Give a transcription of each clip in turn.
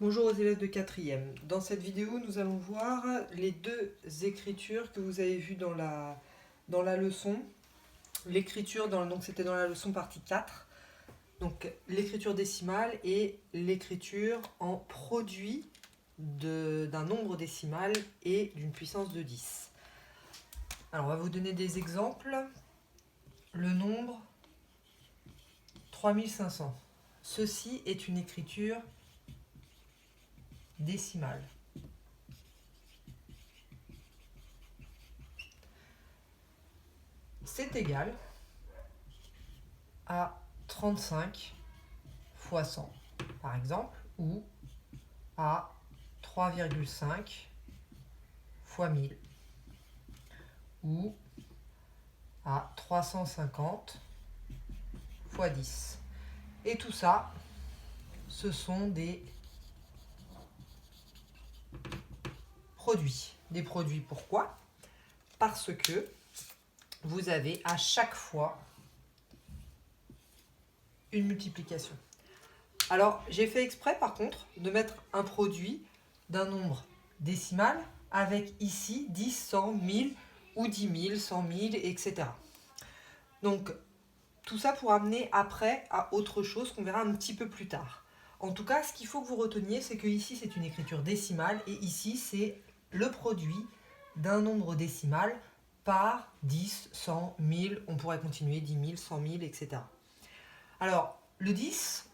Bonjour aux élèves de 4e. Dans cette vidéo, nous allons voir les deux écritures que vous avez vues dans la leçon. L'écriture, donc c'était dans la leçon partie 4. Donc l'écriture décimale et l'écriture en produit d'un nombre décimal et d'une puissance de 10. Alors on va vous donner des exemples. Le nombre 3500. Ceci est une écriture décimale. C'est égal à 35 fois 100, par exemple, ou à 3,5 fois 1000, ou à 350 fois 10. Et tout ça, ce sont des produits. Des produits, pourquoi? Parce que vous avez à chaque fois une multiplication. Alors, j'ai fait exprès, par contre, de mettre un produit d'un nombre décimal avec ici 10, 100, 1000 ou 10 000, 100 000, etc. Donc, tout ça pour amener après à autre chose qu'on verra un petit peu plus tard. En tout cas, ce qu'il faut que vous reteniez, c'est que ici, c'est une écriture décimale et ici, c'est le produit d'un nombre décimal par 10, 100, 1000, on pourrait continuer, 10 000, 100 000, etc. Alors, le 10,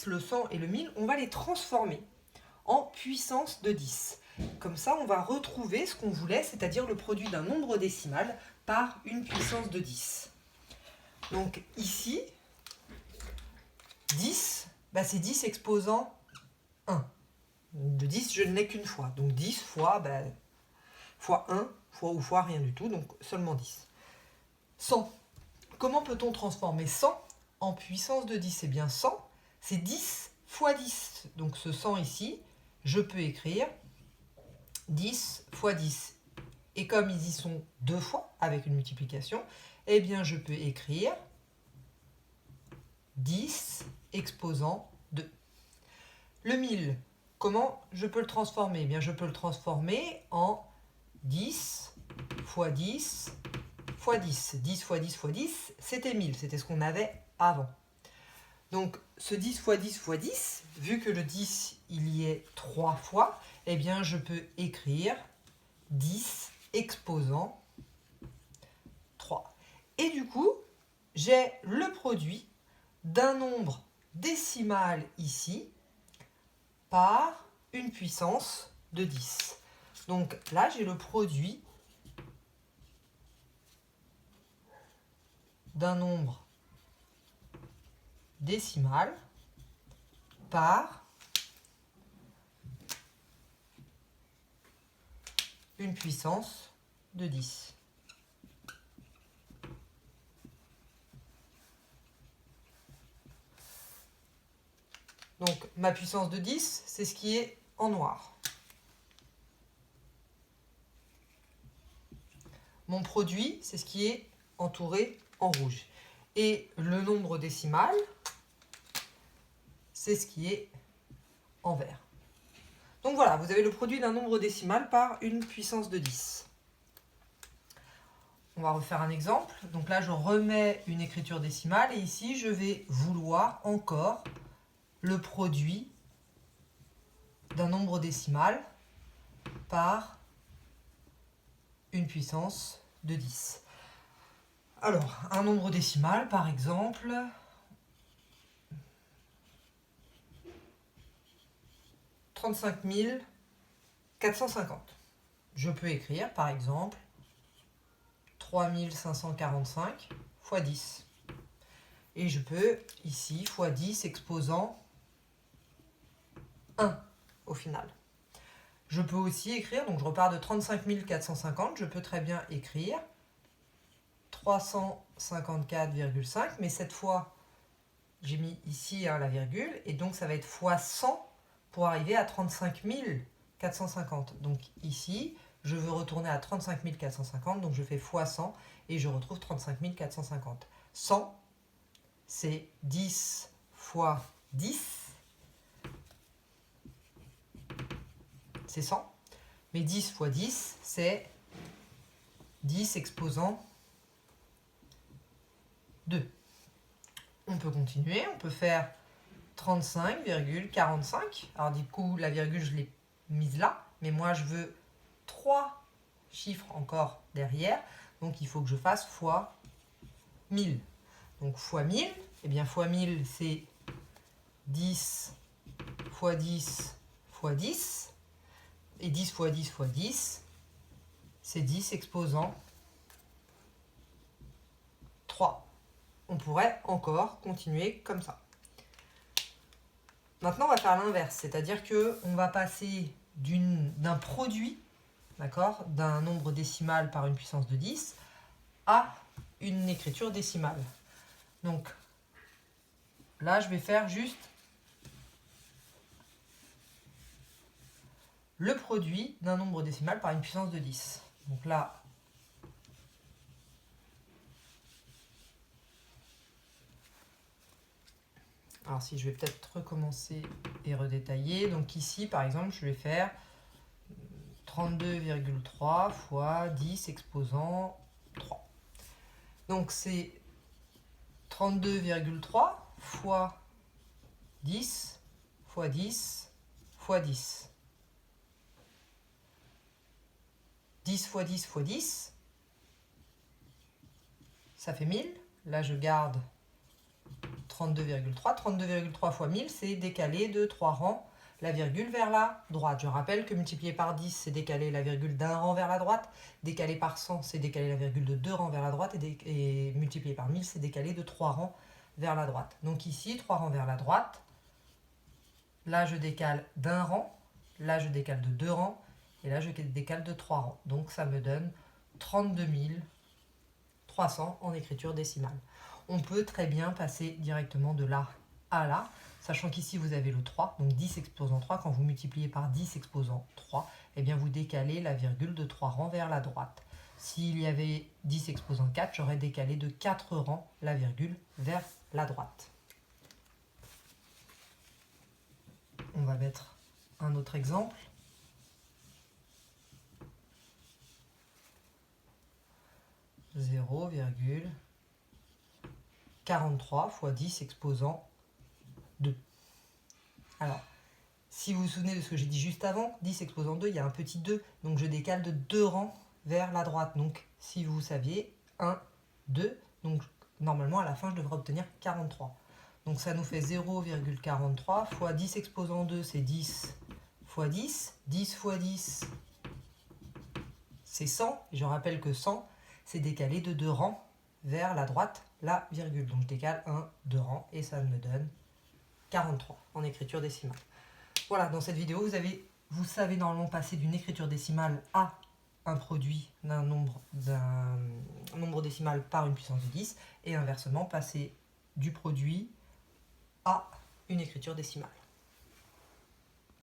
le 100 et le 1000, on va les transformer en puissance de 10. Comme ça, on va retrouver ce qu'on voulait, c'est-à-dire le produit d'un nombre décimal par une puissance de 10. Donc ici, 10, c'est 10 exposant 1. De 10, je ne l'ai qu'une fois. Donc 10 fois, fois 1, fois rien du tout, donc seulement 10. 100. Comment peut-on transformer 100 en puissance de 10? Eh bien 100, c'est 10 fois 10. Donc ce 100 ici, je peux écrire 10 fois 10. Et comme ils y sont deux fois avec une multiplication, eh bien je peux écrire 10 exposant 2. Le 1000, comment je peux le transformer? Eh bien je peux le transformer en 10 fois 10 fois 10. 10 fois 10 fois 10, c'était 1000, c'était ce qu'on avait avant. Donc ce 10 fois 10 fois 10, vu que le 10 il y est 3 fois, eh bien je peux écrire 10 exposant 3. Et du coup, j'ai le produit d'un nombre décimal ici par une puissance de 10. Donc là, j'ai le produit d'un nombre décimal par une puissance de 10. Donc ma puissance de 10, c'est ce qui est en noir. Mon produit, c'est ce qui est entouré en rouge. Et le nombre décimal, c'est ce qui est en vert. Donc voilà, vous avez le produit d'un nombre décimal par une puissance de 10. On va refaire un exemple. Donc là, je remets une écriture décimale et ici, je vais vouloir encore le produit d'un nombre décimal par une puissance de 10. Alors, un nombre décimal, par exemple, 35 450. Je peux écrire, par exemple, 3545 fois 10. Et je peux, ici, fois 10 exposant 1 au final. Je peux aussi écrire, donc je repars de 35 450, je peux très bien écrire 354,5, mais cette fois, j'ai mis ici la virgule, et donc ça va être fois 100 pour arriver à 35 450. Donc ici, je veux retourner à 35 450, donc je fais fois 100, et je retrouve 35 450. 100, c'est 10 fois 10, c'est 100. Mais 10 fois 10, c'est 10 exposant 2. On peut continuer, on peut faire 35,45. Alors du coup, la virgule, je l'ai mise là, mais moi, je veux 3 chiffres encore derrière. Donc, il faut que je fasse fois 1000. Donc, fois 1000, eh bien, fois 1000, c'est 10 fois 10 fois 10. Et 10 fois 10 fois 10, c'est 10 exposant 3. On pourrait encore continuer comme ça. Maintenant, on va faire l'inverse, c'est-à-dire qu'on va passer d'un produit, d'accord, d'un nombre décimal par une puissance de 10 à une écriture décimale. Donc là, je vais faire juste le produit d'un nombre décimal par une puissance de 10. Donc là, alors si je vais peut-être recommencer et redétailler. Donc ici, par exemple, je vais faire 32,3 fois 10 exposant 3. Donc c'est 32,3 fois 10 fois 10 fois 10. 10 fois 10 fois 10, ça fait 1000. Là, je garde 32,3. 32,3 fois 1000, c'est décaler de 3 rangs la virgule vers la droite. Je rappelle que multiplier par 10, c'est décaler la virgule d'un rang vers la droite. Décaler par 100, c'est décaler la virgule de 2 rangs vers la droite. Et multiplier par 1000, c'est décaler de 3 rangs vers la droite. Donc ici, 3 rangs vers la droite. Là, je décale d'un rang. Là, je décale de 2 rangs. Et là, je décale de 3 rangs. Donc, ça me donne 32 300 en écriture décimale. On peut très bien passer directement de là à là, sachant qu'ici, vous avez le 3. Donc, 10 exposant 3. Quand vous multipliez par 10 exposant 3, eh bien, vous décalez la virgule de 3 rangs vers la droite. S'il y avait 10 exposant 4, j'aurais décalé de 4 rangs la virgule vers la droite. On va mettre un autre exemple. 0,43 fois 10 exposant 2. Alors, si vous vous souvenez de ce que j'ai dit juste avant, 10 exposant 2, il y a un petit 2, donc je décale de 2 rangs vers la droite. Donc, si vous saviez, 1, 2, donc normalement à la fin je devrais obtenir 43. Donc ça nous fait 0,43 fois 10 exposant 2, c'est 10 fois 10. 10 fois 10, c'est 100. Et je rappelle que 100, c'est décalé de 2 rangs vers la droite, la virgule. Donc je décale 1, 2 rangs et ça me donne 43 en écriture décimale. Voilà, dans cette vidéo, vous savez normalement passer d'une écriture décimale à un produit d'un nombre décimal par une puissance de 10 et inversement passer du produit à une écriture décimale.